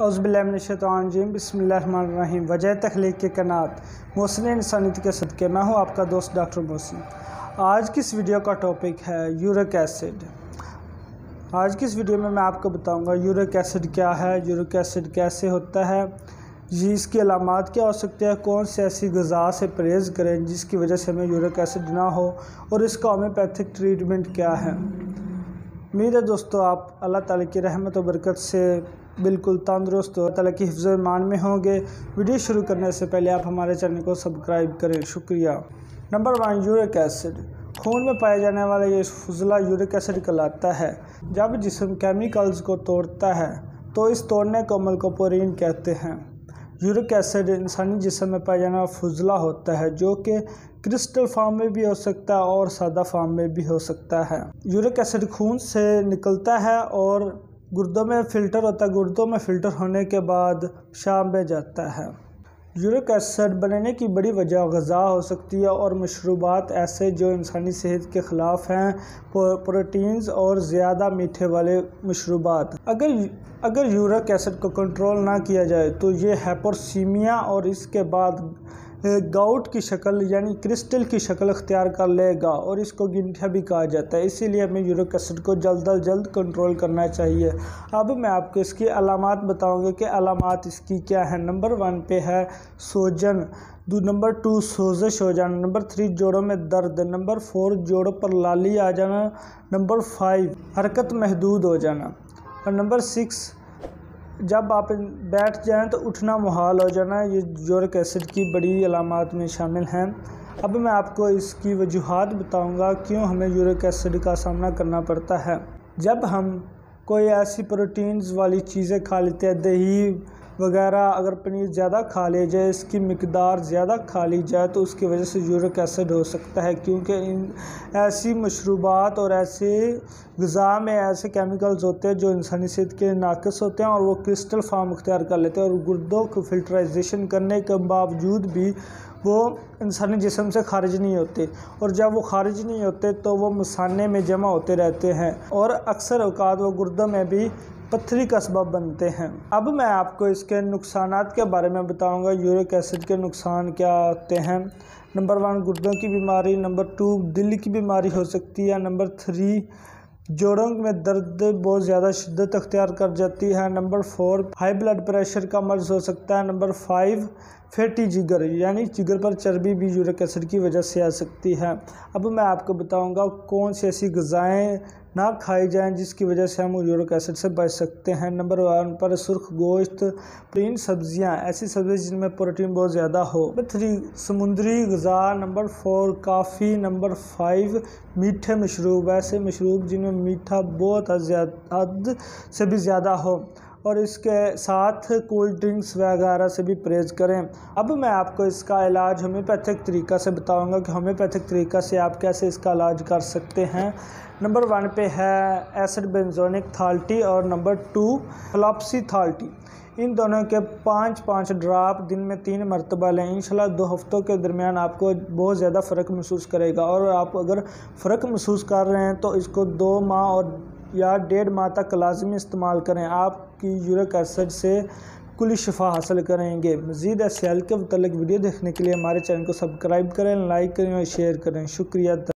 औज़ुबिल्लाहिमिनश्शैतानिर्रजीम बिस्मिल्लाहिर्रहमानिर्रहीम। वजह तख्लीक़ के कायनात मोहसिन इंसानियत के सदक़े। मैं हूँ आपका दोस्त डॉक्टर मोहसिन। आज की इस वीडियो का टॉपिक है यूरिक एसिड। आज की इस वीडियो में मैं आपको बताऊंगा यूरिक एसिड क्या है, यूरिक एसिड कैसे होता है, जी इसकी अलामात क्या हो सकती है, कौन सी ऐसी ग़िज़ा से परहेज़ करें जिसकी वजह से हमें यूरिक एसिड ना हो, और इसका होम्योपैथिक ट्रीटमेंट क्या है। उम्मीद है दोस्तों आप अल्लाह ताला की रहमत और बरकत से बिल्कुल तंदुरुस्त हो, ताला की हिफ्ज़ ईमान में होंगे। वीडियो शुरू करने से पहले आप हमारे चैनल को सब्सक्राइब करें, शुक्रिया। Number 1, uric acid. खून में पाया जाने वाला ये फुजला यूरिक एसिड कहलाता है। जब जिस्म केमिकल्स को तोड़ता है तो इस तोड़ने के अमल को पोरीन कहते हैं। यूरिक एसिड इंसानी जिस्म में पाया जाने वाला फुजला होता है जो कि क्रिस्टल फॉर्म में भी हो सकता है और सादा फॉर्म में भी हो सकता है। यूरिक एसिड खून से निकलता है और गुर्दों में फ़िल्टर होता है। गुर्दों में फ़िल्टर होने के बाद पेशाब में जाता है। यूरिक एसिड बनने की बड़ी वजह ग़िज़ा हो सकती है और मशरूबात ऐसे जो इंसानी सेहत के ख़िलाफ़ हैं, प्रोटीन्स और ज़्यादा मीठे वाले मशरूबात। अगर यूरिक एसिड को कंट्रोल ना किया जाए तो ये हाइपोसीमिया और इसके बाद गाउट की शक्ल यानी क्रिस्टल की शक्ल अख्तियार कर लेगा और इसको गिंठिया भी कहा जाता है। इसीलिए हमें यूरिक एसिड को जल्द अज जल्द कंट्रोल करना चाहिए। अब मैं आपको इसकी अलामात बताऊंगा कि अलामात इसकी क्या है। नंबर 1 पे है सूजन, नंबर 2 सोजिश हो जाना, नंबर 3 जोड़ों में दर्द, नंबर 4 जोड़ों पर लाली आ जाना, नंबर 5 हरकत महदूद हो जाना, और नंबर 6 जब आप बैठ जाएं तो उठना मुहाल हो जाना। ये यूरिक एसिड की बड़ी अलामात में शामिल हैं। अब मैं आपको इसकी वजूहात बताऊंगा क्यों हमें यूरिक एसिड का सामना करना पड़ता है। जब हम कोई ऐसी प्रोटीन्स वाली चीज़ें खा लेते हैं, दही वगैरह, अगर पनीर ज़्यादा खा ले जाए, इसकी मिकदार ज़्यादा खा ली जाए तो उसकी वजह से यूरिक एसिड हो सकता है, क्योंकि इन ऐसी मशरूबात और ऐसे ग़िज़ा में ऐसे केमिकल्स होते हैं जो इंसानी सेहत के नाक़िस होते हैं और वो क्रिस्टल फॉर्म अख्तियार कर लेते हैं और गुर्दों को फिल्टराइजेशन करने के बावजूद भी वो इंसानी जिस्म से खारिज नहीं होते, और जब वो खारिज नहीं होते तो वो मसाने में जमा होते रहते हैं और अक्सर औक़ात वो गुर्दों में भी पत्थरी का सबब बनते हैं। अब मैं आपको इसके नुकसानात के बारे में बताऊंगा। यूरिक एसिड के नुकसान क्या होते हैं। नंबर 1 गुर्दों की बीमारी, नंबर 2 दिल की बीमारी हो सकती है, नंबर 3 जोड़ों में दर्द बहुत ज़्यादा शिद्दत अख्तियार कर जाती है, नंबर 4 हाई ब्लड प्रेशर का मर्ज़ हो सकता है, नंबर 5 फैटी जिगर यानी जिगर पर चर्बी भी यूरिक एसिड की वजह से आ सकती है। अब मैं आपको बताऊंगा कौन सी ऐसी ग़िज़ाएँ ना खाई जाएं जिसकी वजह से हम यूरिक एसिड से बच सकते हैं। नंबर 1 पर सुर्ख गोश्त, प्रोटीन सब्जियां, ऐसी सब्ज़ी जिनमें प्रोटीन बहुत ज़्यादा हो। नंबर 3 समुद्री ग़िज़ा, नंबर 4 काफ़ी, नंबर 5 मीठे मशरूब, ऐसे मशरूब जिनमें मीठा बहुत हद से भी ज़्यादा हो, और इसके साथ कोल्ड ड्रिंक्स वगैरह से भी परहेज़ करें। अब मैं आपको इसका इलाज होम्योपैथिक तरीक़ा से बताऊंगा कि होम्योपैथिक तरीक़ा से आप कैसे इसका इलाज कर सकते हैं। नंबर 1 पे है एसिड बेंजोनिक थाल्टी और नंबर 2 थ्लाप्सी थाल्टी। इन दोनों के 5-5 ड्राप दिन में 3 मरतबा लें। इंशाल्लाह 2 हफ्तों के दरमियान आपको बहुत ज़्यादा फ़र्क महसूस करेगा, और आप अगर फ़र्क महसूस कर रहे हैं तो इसको 2 माह और या 1.5 माह तक लाजमी इस्तेमाल करें। आपकी यूरिक एसिड से कुली शिफा हासिल करेंगे। मज़ीद ऐसे हेल्थ के मुतालिक वीडियो देखने के लिए हमारे चैनल को सब्सक्राइब करें, लाइक करें और शेयर करें। शुक्रिया।